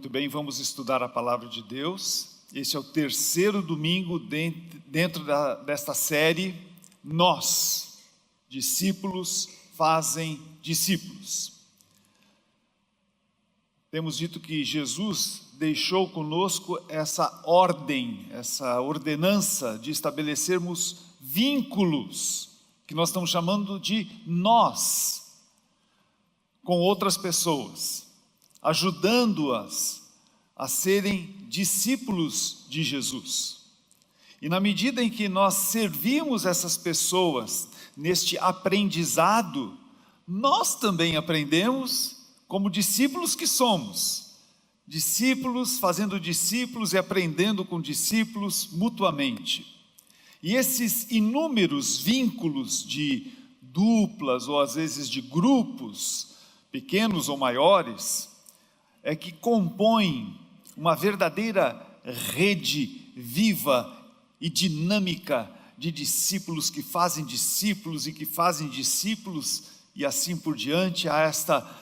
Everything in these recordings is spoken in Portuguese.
Muito bem, vamos estudar a palavra de Deus. Este é o terceiro domingo dentro desta série, Nós, discípulos fazem discípulos. Temos dito que Jesus deixou conosco essa ordem, essa ordenança de estabelecermos vínculos, que nós estamos chamando de nós, com outras pessoas, ajudando-as a serem discípulos de Jesus. E na medida em que nós servimos essas pessoas neste aprendizado, nós também aprendemos como discípulos que somos. Discípulos fazendo discípulos e aprendendo com discípulos mutuamente. E esses inúmeros vínculos de duplas ou às vezes de grupos, pequenos ou maiores, é que compõem uma verdadeira rede viva e dinâmica de discípulos que fazem discípulos e que fazem discípulos, e assim por diante, há esta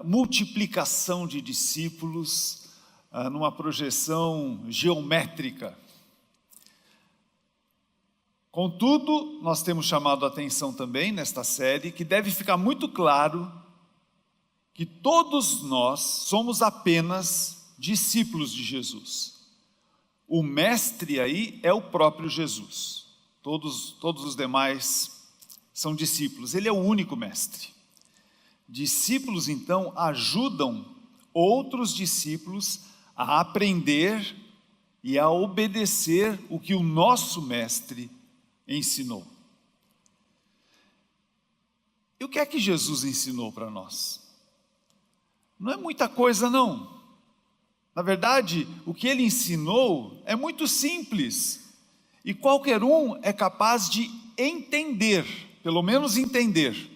multiplicação de discípulos numa projeção geométrica. Contudo, nós temos chamado a atenção também nesta série que deve ficar muito claro que todos nós somos apenas discípulos de Jesus. O mestre aí é o próprio Jesus. Todos os demais são discípulos. Ele é o único mestre. Discípulos, então, ajudam outros discípulos a aprender e a obedecer o que o nosso mestre ensinou. E o que é que Jesus ensinou para nós? Não é muita coisa, não. Na verdade, o que ele ensinou é muito simples. E qualquer um é capaz de entender, pelo menos entender.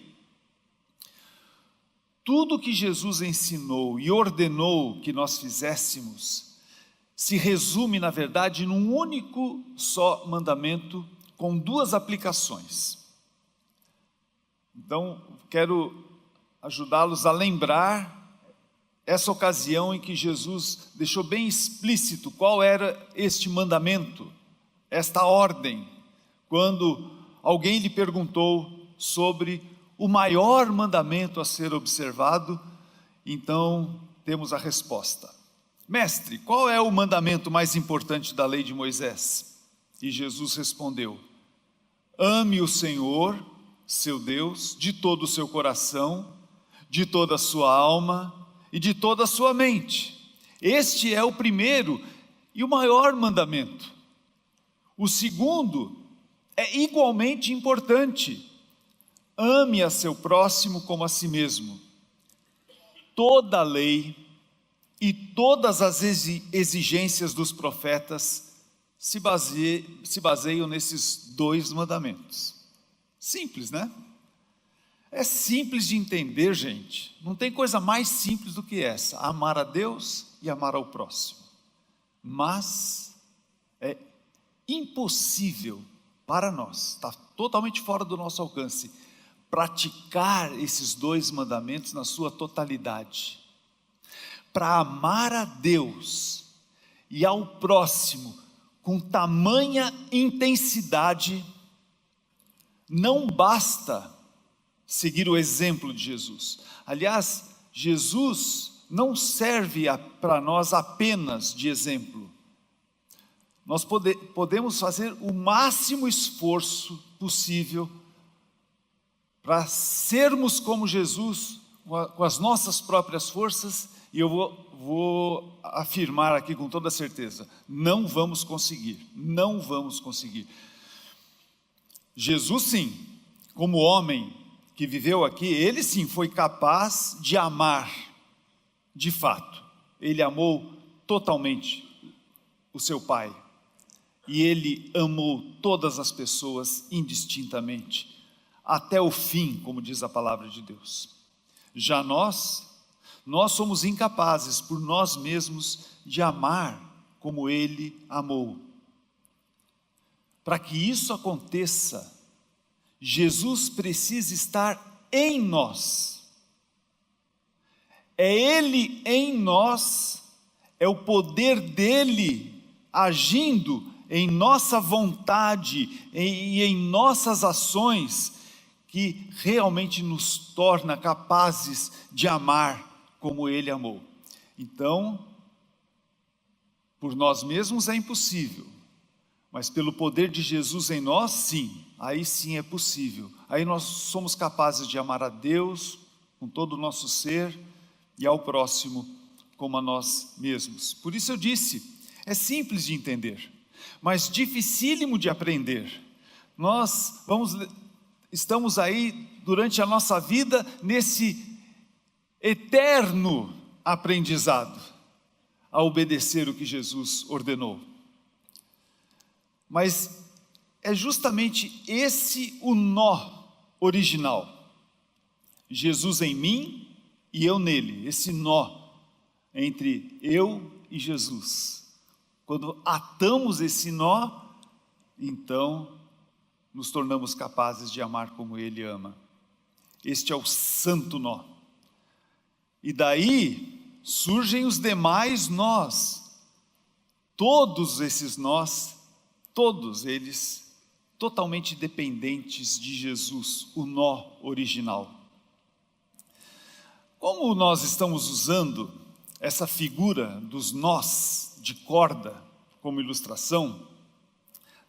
Tudo que Jesus ensinou e ordenou que nós fizéssemos, se resume, na verdade, num único só mandamento, com duas aplicações. Então, quero ajudá-los a lembrar essa ocasião em que Jesus deixou bem explícito qual era este mandamento, esta ordem, quando alguém lhe perguntou sobre o maior mandamento a ser observado. Então temos a resposta: Mestre, qual é o mandamento mais importante da lei de Moisés? E Jesus respondeu: ame o Senhor, seu Deus, de todo o seu coração, de toda a sua alma e de toda a sua mente. Este é o primeiro e o maior mandamento. O segundo é igualmente importante: ame a seu próximo como a si mesmo. Toda a lei e todas as exigências dos profetas se baseiam nesses dois mandamentos. Simples, né? É simples de entender, gente. Não tem coisa mais simples do que essa: amar a Deus e amar ao próximo. Mas é impossível para nós, está totalmente fora do nosso alcance, praticar esses dois mandamentos na sua totalidade. Para amar a Deus e ao próximo com tamanha intensidade, não basta seguir o exemplo de Jesus. Aliás, Jesus não serve para nós apenas de exemplo. Nós podemos fazer o máximo esforço possível para sermos como Jesus, com as nossas próprias forças, e eu vou afirmar aqui com toda certeza: não vamos conseguir, não vamos conseguir. Jesus sim, como homem que viveu aqui, ele sim foi capaz de amar, de fato. Ele amou totalmente o seu Pai, e ele amou todas as pessoas indistintamente, até o fim, como diz a palavra de Deus. Já nós somos incapazes por nós mesmos de amar como ele amou. Para que isso aconteça, Jesus precisa estar em nós. é Ele em nós, é o poder dEle agindo em nossa vontade e em nossas ações, que realmente nos torna capazes de amar como Ele amou. Então, por nós mesmos é impossível, mas pelo poder de Jesus em nós, sim, aí sim é possível. Aí nós somos capazes de amar a Deus com todo o nosso ser e ao próximo como a nós mesmos. Por isso eu disse, é simples de entender, mas dificílimo de aprender. Nós estamos aí durante a nossa vida nesse eterno aprendizado a obedecer o que Jesus ordenou. Mas é justamente esse o nó original. Jesus em mim e eu nele, esse nó entre eu e Jesus. Quando atamos esse nó, então nos tornamos capazes de amar como Ele ama. Este é o santo nó. E daí surgem os demais nós. Todos esses nós, todos eles totalmente dependentes de Jesus, o nó original. Como nós estamos usando essa figura dos nós de corda como ilustração,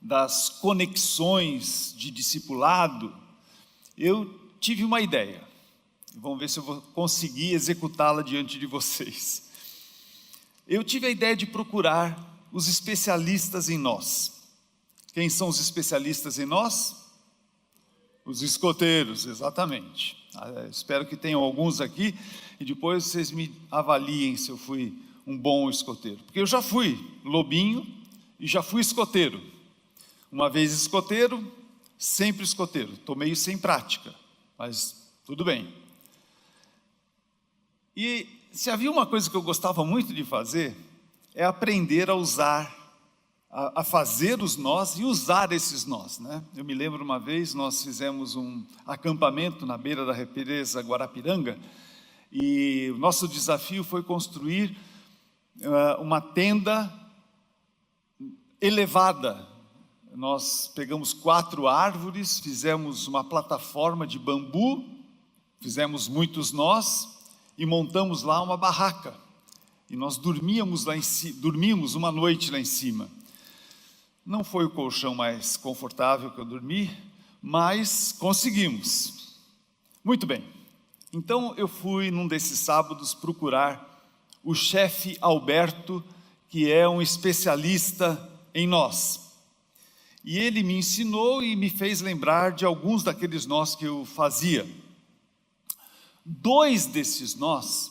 das conexões de discipulado, eu tive uma ideia. Vamos ver se eu vou conseguir executá-la diante de vocês. Eu tive a ideia de procurar os especialistas em nós. Quem são os especialistas em nós? Os escoteiros, exatamente. Espero que tenham alguns aqui e depois vocês me avaliem se eu fui um bom escoteiro. Porque eu já fui lobinho e já fui escoteiro. Uma vez escoteiro, sempre escoteiro. Estou meio sem prática, mas tudo bem. E se havia uma coisa que eu gostava muito de fazer, é aprender a usar, a fazer os nós e usar esses nós, né? Eu me lembro uma vez, nós fizemos um acampamento na beira da represa Guarapiranga, e o nosso desafio foi construir uma tenda elevada. Nós pegamos 4 árvores, fizemos uma plataforma de bambu, fizemos muitos nós e montamos lá uma barraca. E nós dormíamos uma noite lá em cima. Não foi o colchão mais confortável que eu dormi, mas conseguimos. Muito bem. Então eu fui num desses sábados procurar o chefe Alberto, que é um especialista em nós. E ele me ensinou e me fez lembrar de alguns daqueles nós que eu fazia. 2 desses nós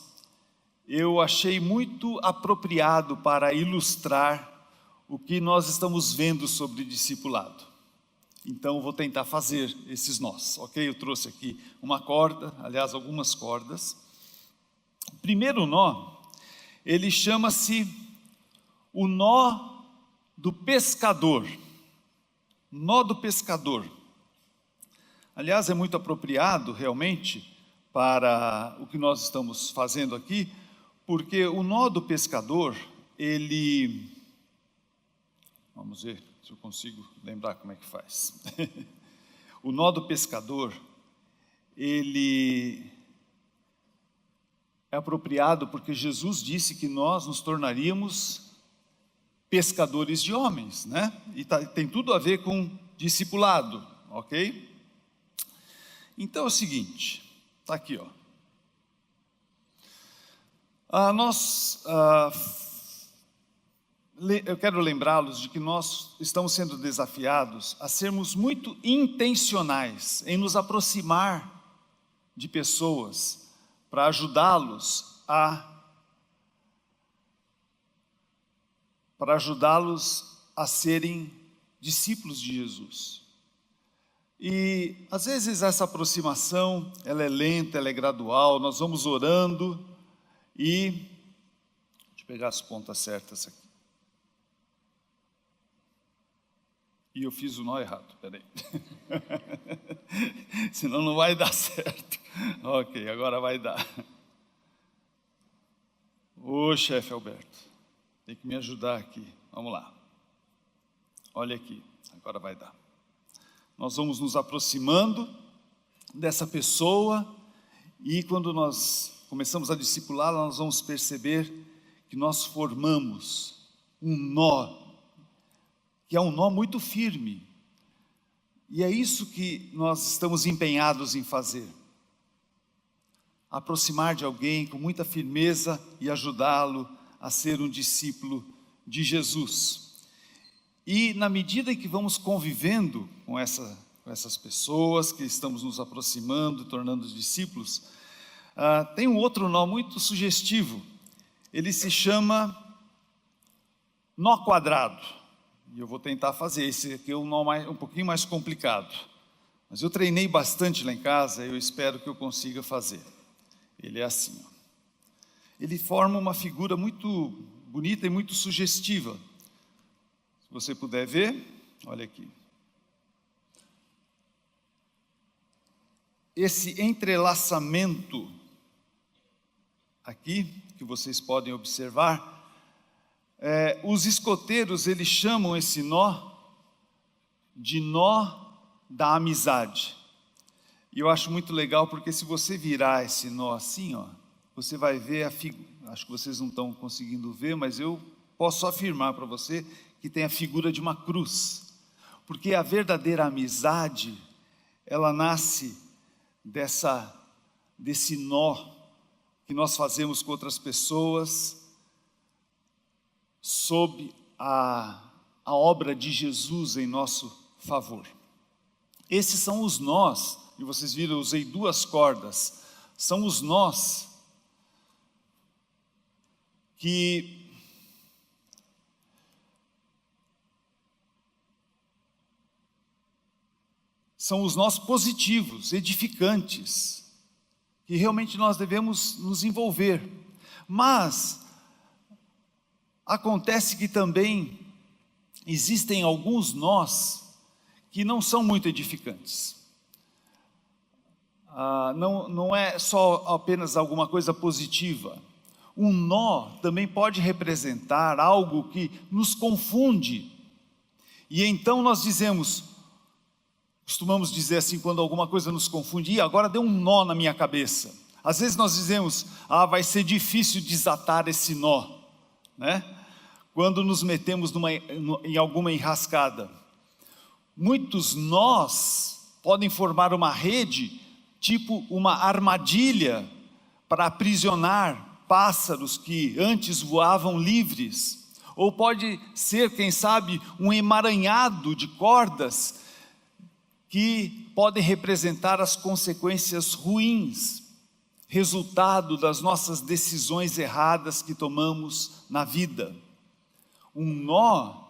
eu achei muito apropriado para ilustrar o que nós estamos vendo sobre discipulado. Então vou tentar fazer esses nós, ok? Eu trouxe aqui uma corda, aliás algumas cordas. O primeiro nó, ele chama-se o nó do pescador. Nó do pescador. Aliás, é muito apropriado realmente para o que nós estamos fazendo aqui, porque o nó do pescador, ele... Vamos ver se eu consigo lembrar como é que faz. O nó do pescador, ele é apropriado porque Jesus disse que nós nos tornaríamos pescadores de homens, né? E tem tudo a ver com discipulado, ok? Então é o seguinte, está aqui, ó. Eu quero lembrá-los de que nós estamos sendo desafiados a sermos muito intencionais em nos aproximar de pessoas para ajudá-los a serem discípulos de Jesus. E às vezes essa aproximação, ela é lenta, ela é gradual, nós vamos orando e... Deixa eu pegar as pontas certas aqui. E eu fiz o nó errado, peraí. Senão não vai dar certo. Ok, agora vai dar. Ô, chefe Alberto, tem que me ajudar aqui. Vamos lá. Olha aqui, agora vai dar. Nós vamos nos aproximando dessa pessoa e quando nós começamos a discipulá-la, nós vamos perceber que nós formamos um nó, que é um nó muito firme. E é isso que nós estamos empenhados em fazer. Aproximar de alguém com muita firmeza e ajudá-lo a ser um discípulo de Jesus. E na medida que vamos convivendo com essas pessoas, que estamos nos aproximando, tornando discípulos, tem um outro nó muito sugestivo. Ele se chama nó quadrado. E eu vou tentar fazer. Esse aqui é um nó um pouquinho mais complicado. Mas eu treinei bastante lá em casa, eu espero que eu consiga fazer. Ele é assim, ó. Ele forma uma figura muito bonita e muito sugestiva. Se você puder ver, olha aqui. Esse entrelaçamento aqui, que vocês podem observar, os escoteiros, eles chamam esse nó de nó da amizade. E eu acho muito legal, porque se você virar esse nó assim, ó, você vai ver a figura, acho que vocês não estão conseguindo ver, mas eu posso afirmar para você que tem a figura de uma cruz. Porque a verdadeira amizade, ela nasce desse nó que nós fazemos com outras pessoas, sob a obra de Jesus em nosso favor. Esses são os nós, e vocês viram, eu usei 2 cordas, são os nós que são os nós positivos, edificantes, que realmente nós devemos nos envolver. Mas acontece que também existem alguns nós que não são muito edificantes. Não é só apenas alguma coisa positiva. Um nó também pode representar algo que nos confunde. E então nós costumamos dizer assim, quando alguma coisa nos confunde, agora deu um nó na minha cabeça. Às vezes nós dizemos, vai ser difícil desatar esse nó, né? Quando nos metemos em alguma enrascada. Muitos nós podem formar uma rede, tipo uma armadilha, para aprisionar pássaros que antes voavam livres. Ou pode ser, quem sabe, um emaranhado de cordas que podem representar as consequências ruins, resultado das nossas decisões erradas que tomamos na vida. Um nó,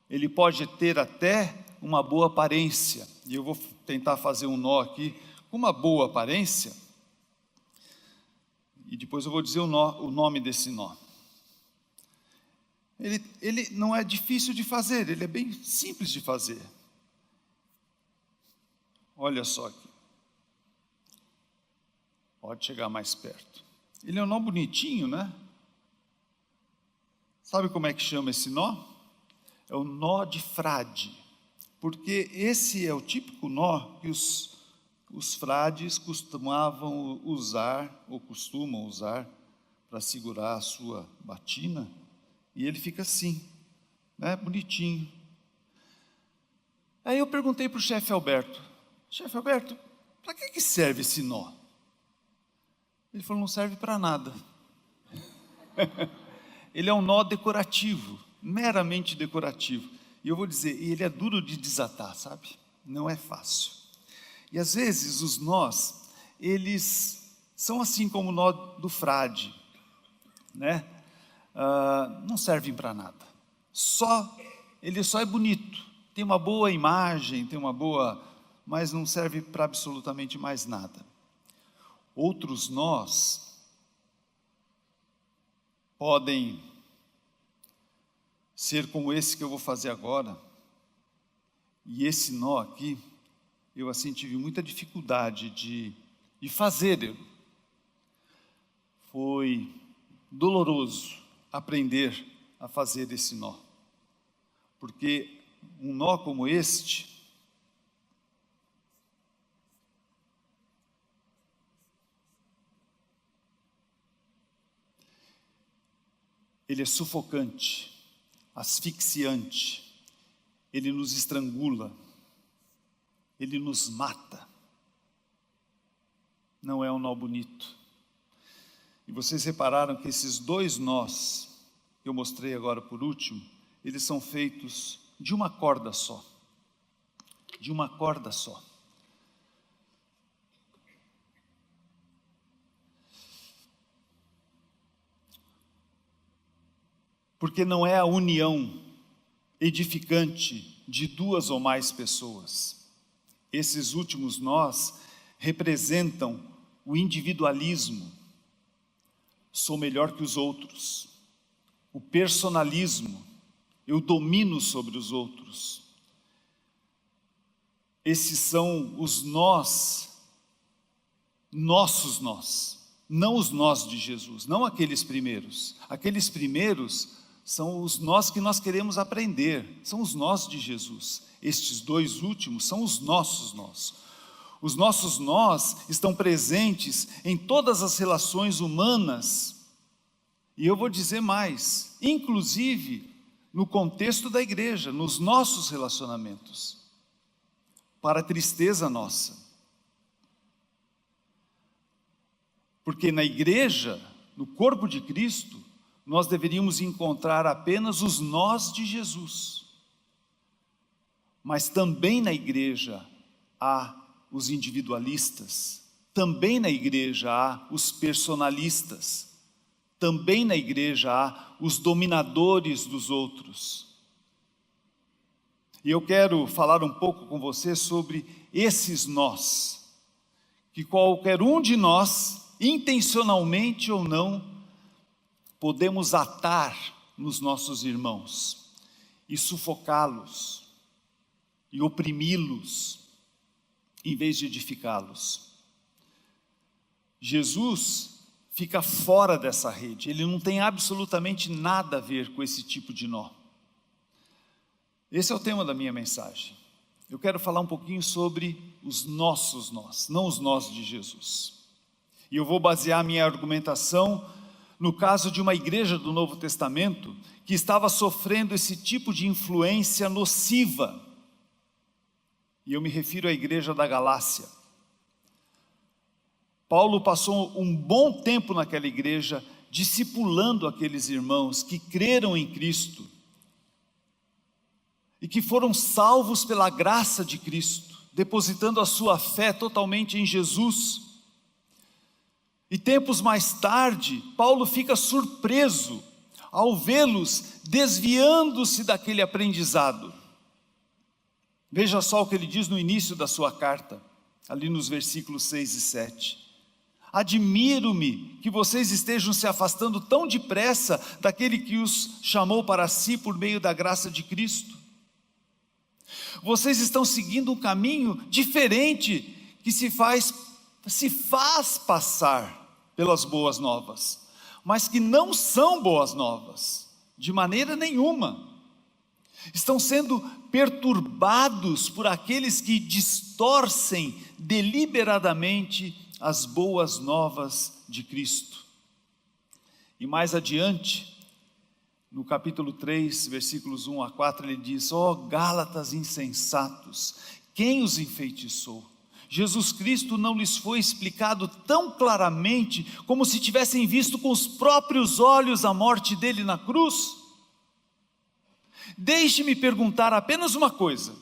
ele pode ter até uma boa aparência, e eu vou tentar fazer um nó aqui com uma boa aparência, e depois eu vou dizer o nome desse nó. Ele não é difícil de fazer, ele é bem simples de fazer. Olha só aqui. Pode chegar mais perto. Ele é um nó bonitinho, né? Sabe como é que chama esse nó? É o nó de frade. Porque esse é o típico nó que os frades costumavam usar, ou costumam usar, para segurar a sua batina. E ele fica assim, né? Bonitinho. Aí eu perguntei para o chefe Alberto, para que serve esse nó? Ele falou, não serve para nada. Ele é um nó decorativo, meramente decorativo. E eu vou dizer, ele é duro de desatar, sabe? Não é fácil. E às vezes os nós, eles são assim como o nó do frade, né? Não servem para nada. Ele só é bonito, tem uma boa imagem, mas não serve para absolutamente mais nada. Outros nós podem ser como esse que eu vou fazer agora. E esse nó aqui, eu assim tive muita dificuldade de fazer. Foi doloroso aprender a fazer esse nó, porque um nó como este ele é sufocante, asfixiante, ele nos estrangula, ele nos mata. Não é um nó bonito. E vocês repararam que esses dois nós, que eu mostrei agora por último, eles são feitos de uma corda só. De uma corda só. Porque não é a união edificante de duas ou mais pessoas. Esses últimos nós representam o individualismo. Sou melhor que os outros. O personalismo. Eu domino sobre os outros. Esses são os nós, nossos nós. Não os nós de Jesus, não aqueles primeiros. Aqueles primeiros são os nós que nós queremos aprender, são os nós de Jesus. Estes dois últimos são os nossos nós. Os nossos nós estão presentes em todas as relações humanas, e eu vou dizer mais, inclusive no contexto da igreja, nos nossos relacionamentos, para a tristeza nossa. Porque na igreja, no corpo de Cristo, nós deveríamos encontrar apenas os nós de Jesus. Mas também na igreja há os individualistas, também na igreja há os personalistas, também na igreja há os dominadores dos outros. E eu quero falar um pouco com você sobre esses nós, que qualquer um de nós, intencionalmente ou não, podemos atar nos nossos irmãos e sufocá-los e oprimi-los em vez de edificá-los. Jesus fica fora dessa rede, ele não tem absolutamente nada a ver com esse tipo de nó. Esse é o tema da minha mensagem. Eu quero falar um pouquinho sobre os nossos nós, não os nós de Jesus. E eu vou basear minha argumentação no caso de uma igreja do Novo Testamento que estava sofrendo esse tipo de influência nociva. E eu me refiro à igreja da Galácia. Paulo passou um bom tempo naquela igreja, discipulando aqueles irmãos que creram em Cristo e que foram salvos pela graça de Cristo, depositando a sua fé totalmente em Jesus. E tempos mais tarde, Paulo fica surpreso ao vê-los desviando-se daquele aprendizado. Veja só o que ele diz no início da sua carta, ali nos versículos 6 e 7. Admiro-me que vocês estejam se afastando tão depressa daquele que os chamou para si por meio da graça de Cristo. Vocês estão seguindo um caminho diferente que se faz passar pelas boas novas, mas que não são boas novas, de maneira nenhuma. Estão sendo perturbados por aqueles que distorcem deliberadamente as boas novas de Cristo. E mais adiante, no capítulo 3, versículos 1 a 4, ele diz: ó Gálatas insensatos, quem os enfeitiçou? Jesus Cristo não lhes foi explicado tão claramente como se tivessem visto com os próprios olhos a morte dele na cruz? Deixe-me perguntar apenas uma coisa: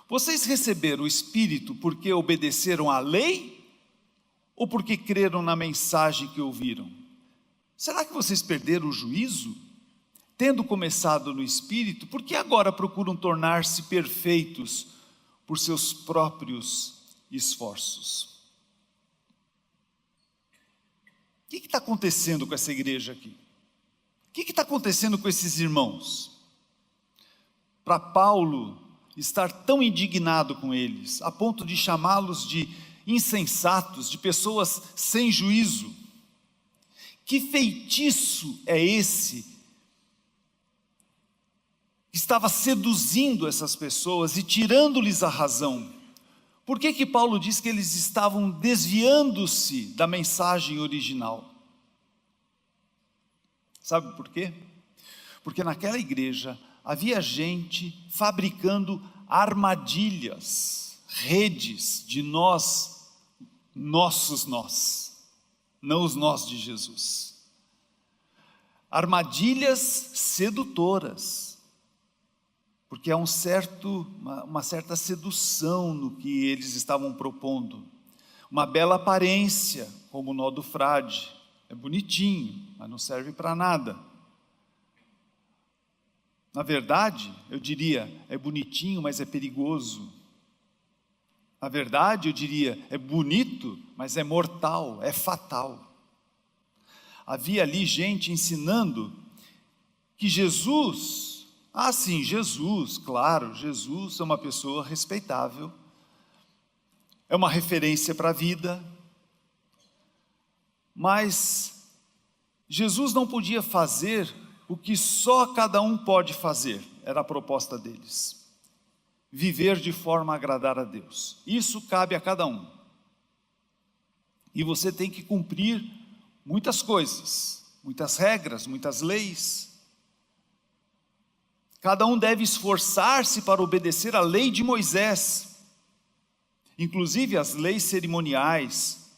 vocês receberam o Espírito porque obedeceram à lei ou porque creram na mensagem que ouviram? Será que vocês perderam o juízo? Tendo começado no Espírito, por que agora procuram tornar-se perfeitos por seus próprios esforços? O que está acontecendo com essa igreja aqui? O que está acontecendo com esses irmãos? Para Paulo estar tão indignado com eles, a ponto de chamá-los de insensatos, de pessoas sem juízo. Que feitiço é esse que estava seduzindo essas pessoas e tirando-lhes a razão? Por que Paulo diz que eles estavam desviando-se da mensagem original? Sabe por quê? Porque naquela igreja havia gente fabricando armadilhas, redes de nossos nós, não os nós de Jesus. Armadilhas sedutoras, porque há uma certa sedução no que eles estavam propondo. Uma bela aparência, como o nó do frade, é bonitinho, mas não serve para nada. Na verdade, eu diria, é bonitinho, mas é perigoso. Na verdade, eu diria, é bonito, mas é mortal, é fatal. Havia ali gente ensinando que Jesus, Jesus, claro, Jesus é uma pessoa respeitável, é uma referência para a vida, mas Jesus não podia fazer o que só cada um pode fazer, era a proposta deles. Viver de forma a agradar a Deus. Isso cabe a cada um. E você tem que cumprir muitas coisas, muitas regras, muitas leis. Cada um deve esforçar-se para obedecer a lei de Moisés, inclusive as leis cerimoniais,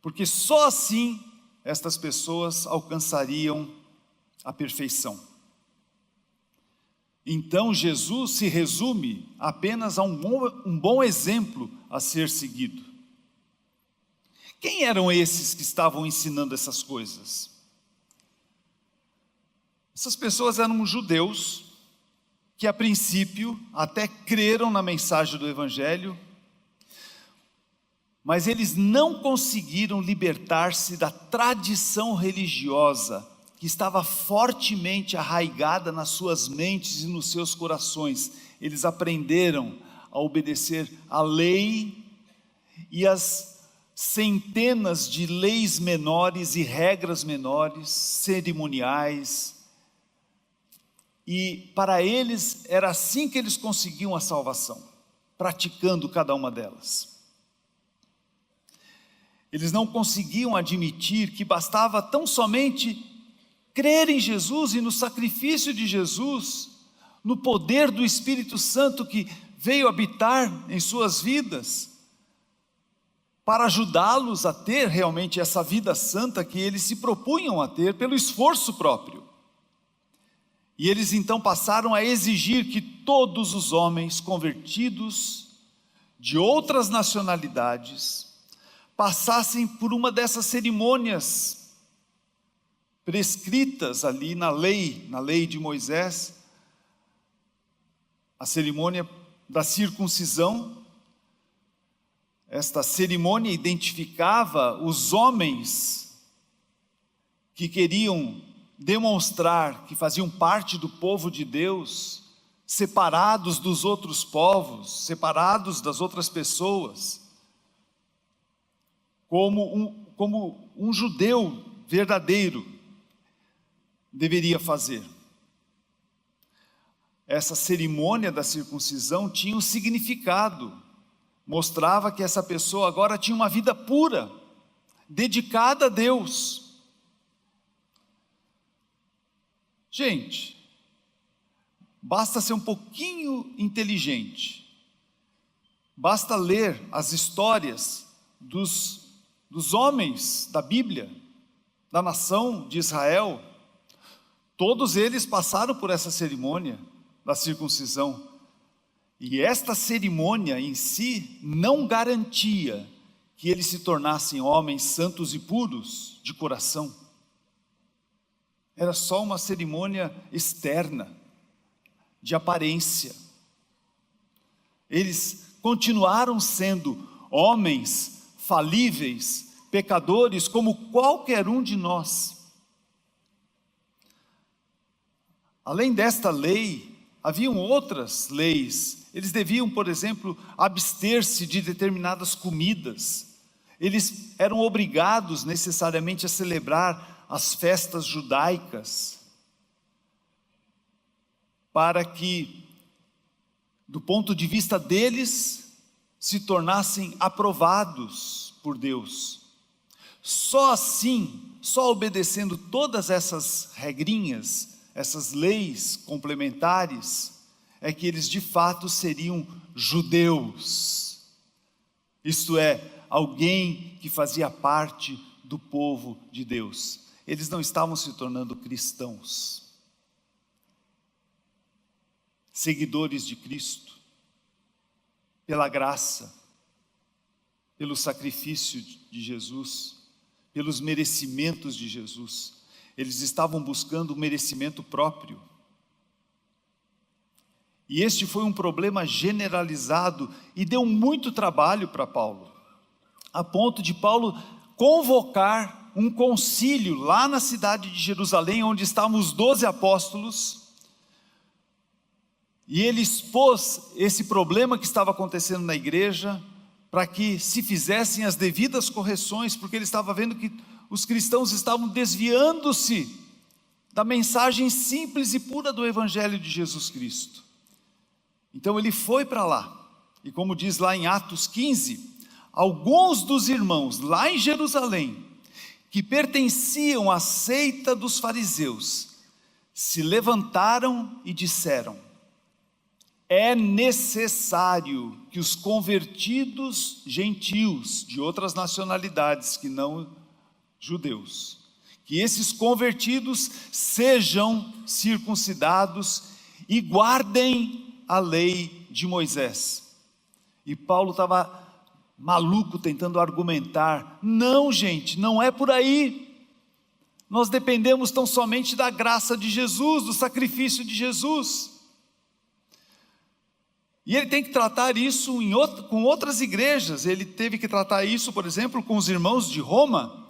porque só assim estas pessoas alcançariam a perfeição. Então Jesus se resume apenas a um bom exemplo a ser seguido. Quem eram esses que estavam ensinando essas coisas? Essas pessoas eram judeus, que a princípio até creram na mensagem do Evangelho, mas eles não conseguiram libertar-se da tradição religiosa que estava fortemente arraigada nas suas mentes e nos seus corações. Eles aprenderam a obedecer à lei e as centenas de leis menores e regras menores, cerimoniais, e para eles era assim que eles conseguiam a salvação, praticando cada uma delas. Eles não conseguiam admitir que bastava tão somente crer em Jesus e no sacrifício de Jesus, no poder do Espírito Santo que veio habitar em suas vidas, para ajudá-los a ter realmente essa vida santa que eles se propunham a ter pelo esforço próprio. E eles então passaram a exigir que todos os homens convertidos de outras nacionalidades passassem por uma dessas cerimônias prescritas ali na lei de Moisés, a cerimônia da circuncisão. Esta cerimônia identificava os homens que queriam demonstrar que faziam parte do povo de Deus, separados dos outros povos, separados das outras pessoas, como um judeu verdadeiro deveria fazer. Essa cerimônia da circuncisão tinha um significado, mostrava que essa pessoa agora tinha uma vida pura, dedicada a Deus. Gente, basta ser um pouquinho inteligente, basta ler as histórias dos homens da Bíblia, da nação de Israel. Todos eles passaram por essa cerimônia da circuncisão, e esta cerimônia em si não garantia que eles se tornassem homens santos e puros de coração. Era só uma cerimônia externa, de aparência. Eles continuaram sendo homens falíveis, pecadores, como qualquer um de nós. Além desta lei, haviam outras leis. Eles deviam, por exemplo, abster-se de determinadas comidas. Eles eram obrigados necessariamente a celebrar as festas judaicas, para que, do ponto de vista deles, se tornassem aprovados por Deus. Só assim, só obedecendo todas essas regrinhas, essas leis complementares, é que eles de fato seriam judeus. Isto é, alguém que fazia parte do povo de Deus. Eles não estavam se tornando cristãos, seguidores de Cristo, pela graça, pelo sacrifício de Jesus, pelos merecimentos de Jesus. Eles estavam buscando o merecimento próprio. E este foi um problema generalizado e deu muito trabalho para Paulo, a ponto de Paulo convocar um concílio lá na cidade de Jerusalém, onde estavam os 12 apóstolos, e ele expôs esse problema que estava acontecendo na igreja, para que se fizessem as devidas correções, porque ele estava vendo que os cristãos estavam desviando-se da mensagem simples e pura do Evangelho de Jesus Cristo. Então ele foi para lá, e como diz lá em Atos 15, alguns dos irmãos lá em Jerusalém, que pertenciam à seita dos fariseus, se levantaram e disseram: é necessário que os convertidos gentios de outras nacionalidades que não judeus, que esses convertidos sejam circuncidados e guardem a lei de Moisés. E Paulo estava maluco tentando argumentar: não, gente, não é por aí. Nós dependemos tão somente da graça de Jesus, do sacrifício de Jesus. E ele tem que tratar isso com outras igrejas. Ele teve que tratar isso, por exemplo, com os irmãos de Roma.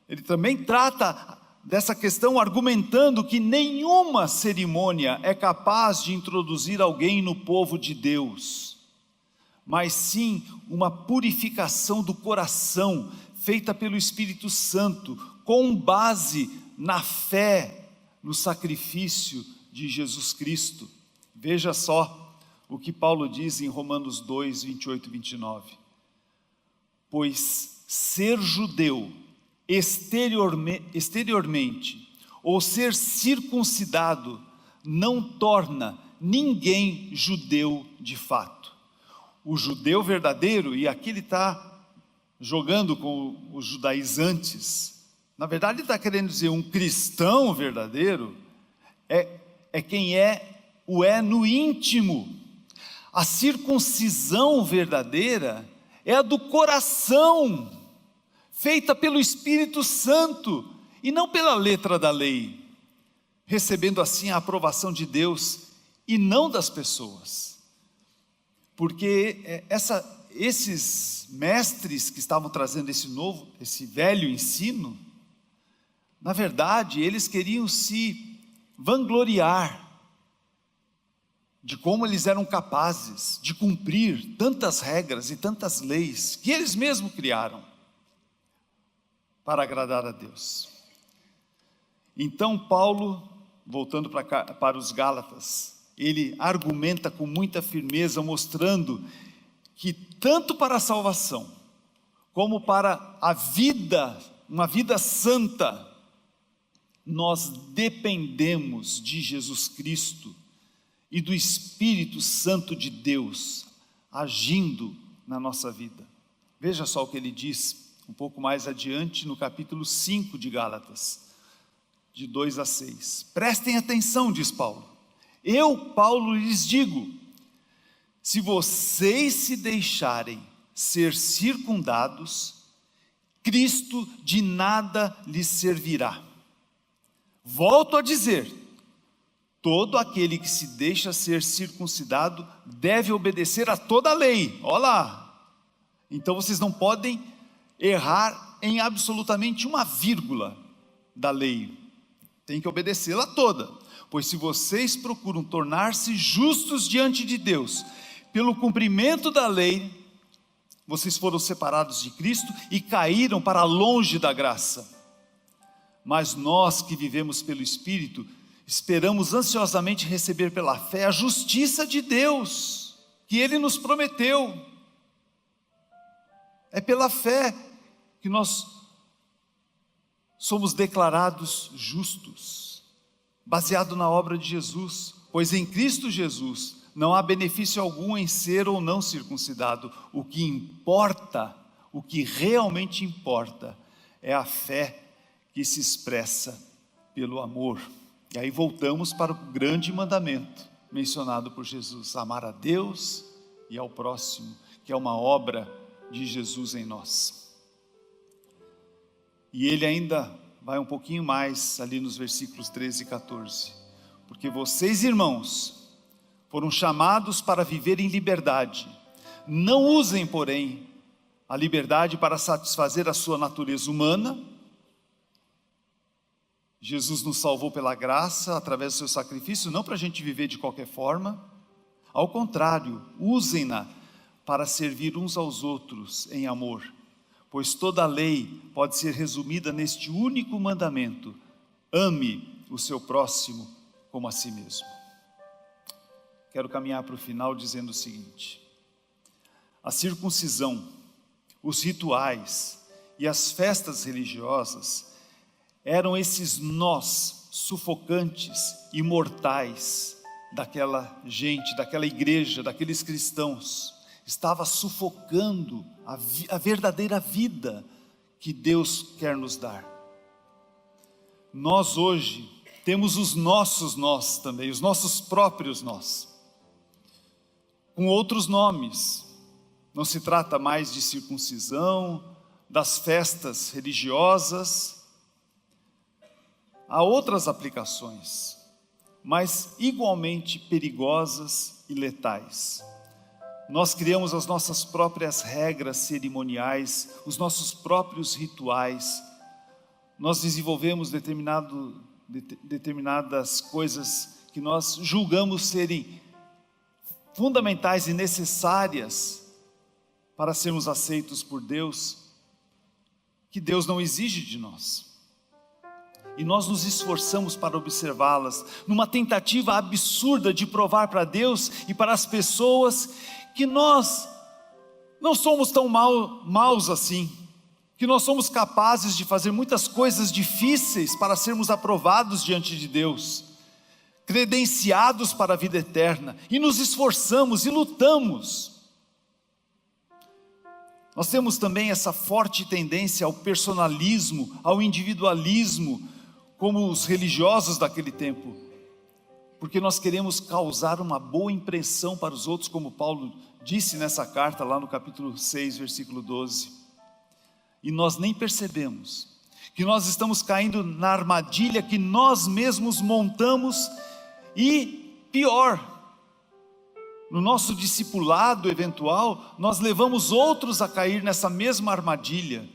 Ele também trata dessa questão argumentando que nenhuma cerimônia é capaz de introduzir alguém no povo de Deus, mas sim uma purificação do coração, feita pelo Espírito Santo, com base na fé, no sacrifício de Jesus Cristo. Veja só o que Paulo diz em Romanos 2, 28 e 29. Pois ser judeu exteriormente, ou ser circuncidado, não torna ninguém judeu de fato. O judeu verdadeiro, e aqui ele está jogando com os judaizantes, na verdade ele está querendo dizer um cristão verdadeiro, é quem o é no íntimo. A circuncisão verdadeira é a do coração, feita pelo Espírito Santo e não pela letra da lei, recebendo assim a aprovação de Deus e não das pessoas. Porque esses mestres que estavam trazendo esse velho ensino, na verdade eles queriam se vangloriar de como eles eram capazes de cumprir tantas regras e tantas leis que eles mesmos criaram para agradar a Deus. Então Paulo, voltando para os Gálatas, ele argumenta com muita firmeza, mostrando que tanto para a salvação, como para a vida, uma vida santa, nós dependemos de Jesus Cristo e do Espírito Santo de Deus agindo na nossa vida. Veja só o que ele diz um pouco mais adiante no capítulo 5 de Gálatas, de 2 a 6. Prestem atenção, diz Paulo. Eu, Paulo, lhes digo: se vocês se deixarem ser circundados, Cristo de nada lhes servirá. Volto a dizer: todo aquele que se deixa ser circuncidado deve obedecer a toda a lei. Olha lá. Então vocês não podem errar em absolutamente uma vírgula da lei. Tem que obedecê-la toda. Pois se vocês procuram tornar-se justos diante de Deus pelo cumprimento da lei, Vocês foram separados de Cristo e caíram para longe da graça. Mas nós que vivemos pelo Espírito, esperamos ansiosamente receber pela fé a justiça de Deus, que Ele nos prometeu. É pela fé que nós somos declarados justos, baseado na obra de Jesus, pois em Cristo Jesus não há benefício algum em ser ou não circuncidado. O que importa, o que realmente importa, é a fé que se expressa pelo amor. E aí voltamos para o grande mandamento mencionado por Jesus: amar a Deus e ao próximo, que é uma obra de Jesus em nós. E ele ainda vai um pouquinho mais ali nos versículos 13 e 14: porque vocês, irmãos, foram chamados para viver em liberdade. Não usem, porém, a liberdade para satisfazer a sua natureza humana. Jesus nos salvou pela graça, através do seu sacrifício, não para a gente viver de qualquer forma. Ao contrário, usem-na para servir uns aos outros em amor, pois toda a lei pode ser resumida neste único mandamento: ame o seu próximo como a si mesmo. Quero caminhar para o final dizendo o seguinte: a circuncisão, os rituais e as festas religiosas eram esses nós sufocantes e mortais daquela gente, daquela igreja, daqueles cristãos. Estava sufocando a verdadeira vida que Deus quer nos dar. Nós hoje temos os nossos nós também, os nossos próprios nós, com outros nomes. Não se trata mais de circuncisão, das festas religiosas. Há outras aplicações, mas igualmente perigosas e letais. Nós criamos as nossas próprias regras cerimoniais, os nossos próprios rituais. Nós desenvolvemos determinadas coisas que nós julgamos serem fundamentais e necessárias para sermos aceitos por Deus, que Deus não exige de nós. E nós nos esforçamos para observá-las, numa tentativa absurda de provar para Deus e para as pessoas que nós não somos tão maus assim, que nós somos capazes de fazer muitas coisas difíceis para sermos aprovados diante de Deus, credenciados para a vida eterna, e nos esforçamos e lutamos. Nós temos também essa forte tendência ao personalismo, ao individualismo, como os religiosos daquele tempo, porque nós queremos causar uma boa impressão para os outros, como Paulo disse nessa carta lá no capítulo 6, versículo 12, e nós nem percebemos que nós estamos caindo na armadilha que nós mesmos montamos. E pior, no nosso discipulado eventual, nós levamos outros a cair nessa mesma armadilha.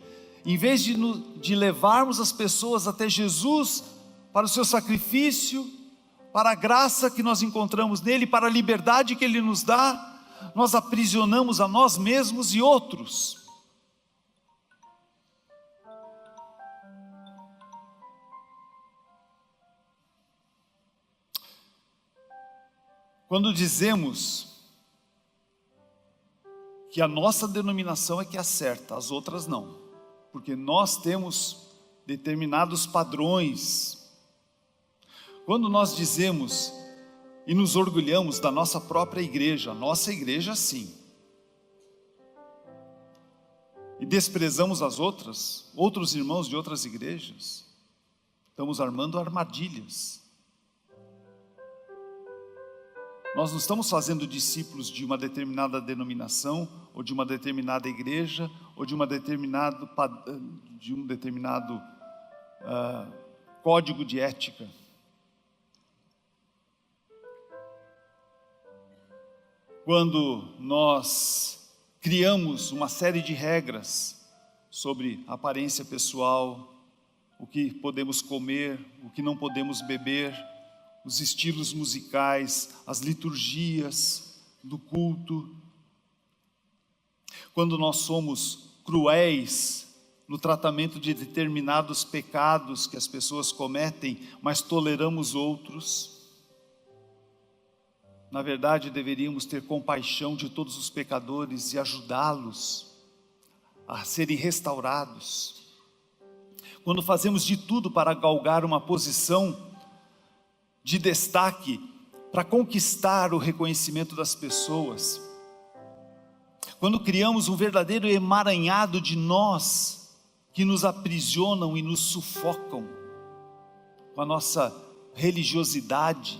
Em vez de levarmos as pessoas até Jesus, para o seu sacrifício, para a graça que nós encontramos nele, para a liberdade que ele nos dá, nós aprisionamos a nós mesmos e outros. Quando dizemos que a nossa denominação é que acerta, as outras não, porque nós temos determinados padrões. Quando nós dizemos e nos orgulhamos da nossa própria igreja, a nossa igreja sim, e desprezamos as outros irmãos de outras igrejas, estamos armando armadilhas. Nós não estamos fazendo discípulos de uma determinada denominação, ou de uma determinada igreja, ou de um determinado código de ética. Quando nós criamos uma série de regras sobre aparência pessoal, o que podemos comer, o que não podemos beber, os estilos musicais, as liturgias do culto. quando nós somos cruéis no tratamento de determinados pecados que as pessoas cometem, mas toleramos outros. Na verdade, deveríamos ter compaixão de todos os pecadores e ajudá-los a serem restaurados. Quando fazemos de tudo para galgar uma posição de destaque, para conquistar o reconhecimento das pessoas. Quando criamos um verdadeiro emaranhado de nós, que nos aprisionam e nos sufocam com a nossa religiosidade.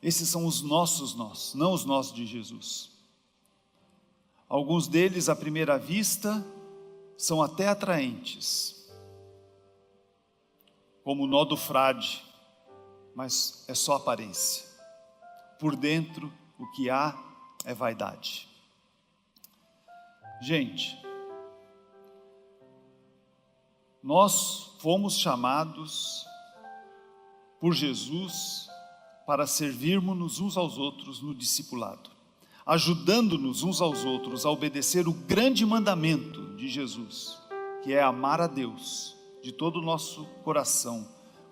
Esses são os nossos nós, não os nós de Jesus. Alguns deles, à primeira vista, são até atraentes, como o nó do frade, mas é só aparência. Por dentro, o que há é vaidade. Gente, nós fomos chamados por Jesus para servirmos uns aos outros no discipulado, ajudando-nos uns aos outros a obedecer o grande mandamento de Jesus, que é amar a Deus de todo o nosso coração,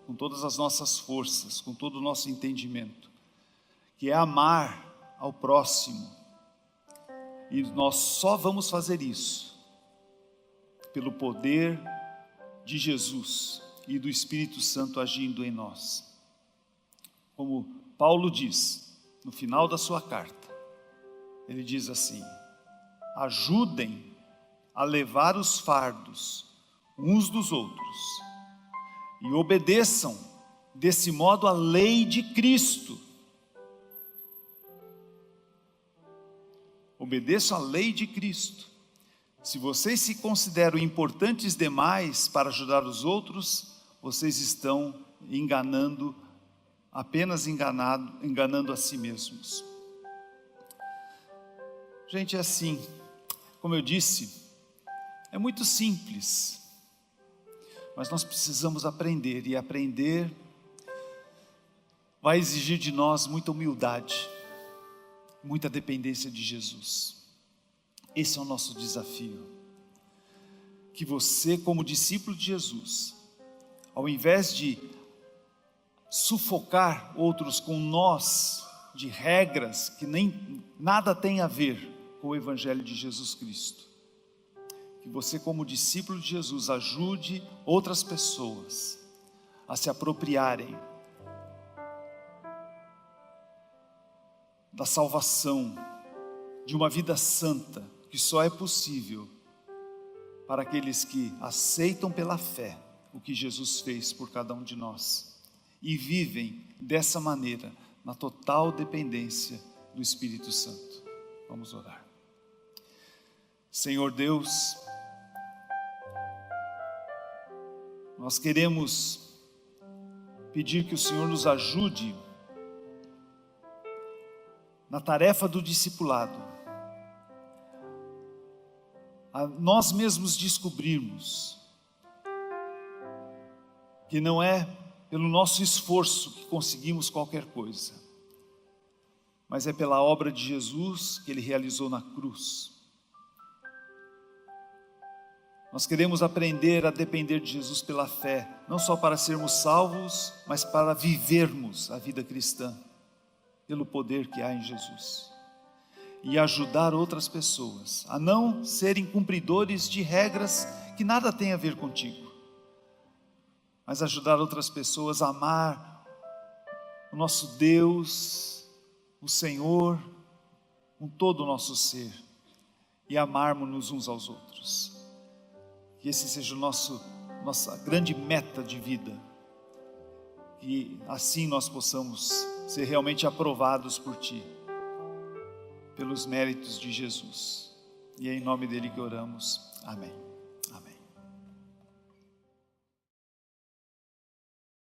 com todas as nossas forças, com todo o nosso entendimento, que é amar ao próximo. E nós só vamos fazer isso pelo poder de Jesus e do Espírito Santo agindo em nós. Como Paulo diz no final da sua carta, ele diz assim: ajudem a levar os fardos uns dos outros e obedeçam desse modo a lei de Cristo. Obedeçam a lei de Cristo. Se vocês se consideram importantes demais para ajudar os outros, vocês estão enganando a si mesmos. Gente, é assim, como eu disse, é muito simples, mas nós precisamos aprender, e aprender vai exigir de nós muita humildade, muita dependência de Jesus. Esse é o nosso desafio, que você, como discípulo de Jesus, ao invés de sufocar outros com nós de regras que nem nada tem a ver com o Evangelho de Jesus Cristo, que você, como discípulo de Jesus, ajude outras pessoas a se apropriarem da salvação, de uma vida santa, que só é possível para aqueles que aceitam pela fé o que Jesus fez por cada um de nós e vivem dessa maneira, na total dependência do Espírito Santo. Vamos orar. Senhor Deus, nós queremos pedir que o Senhor nos ajude na tarefa do discipulado, a nós mesmos descobrirmos que não é pelo nosso esforço que conseguimos qualquer coisa, mas é pela obra de Jesus que Ele realizou na cruz. Nós queremos aprender a depender de Jesus pela fé, não só para sermos salvos, mas para vivermos a vida cristã, pelo poder que há em Jesus. E ajudar outras pessoas a não serem cumpridores de regras que nada têm a ver contigo, mas ajudar outras pessoas a amar o nosso Deus, o Senhor, com todo o nosso ser, e amarmos-nos uns aos outros. Que esse seja nossa grande meta de vida, e assim nós possamos ser realmente aprovados por Ti, pelos méritos de Jesus. E é em nome dele que oramos. Amém.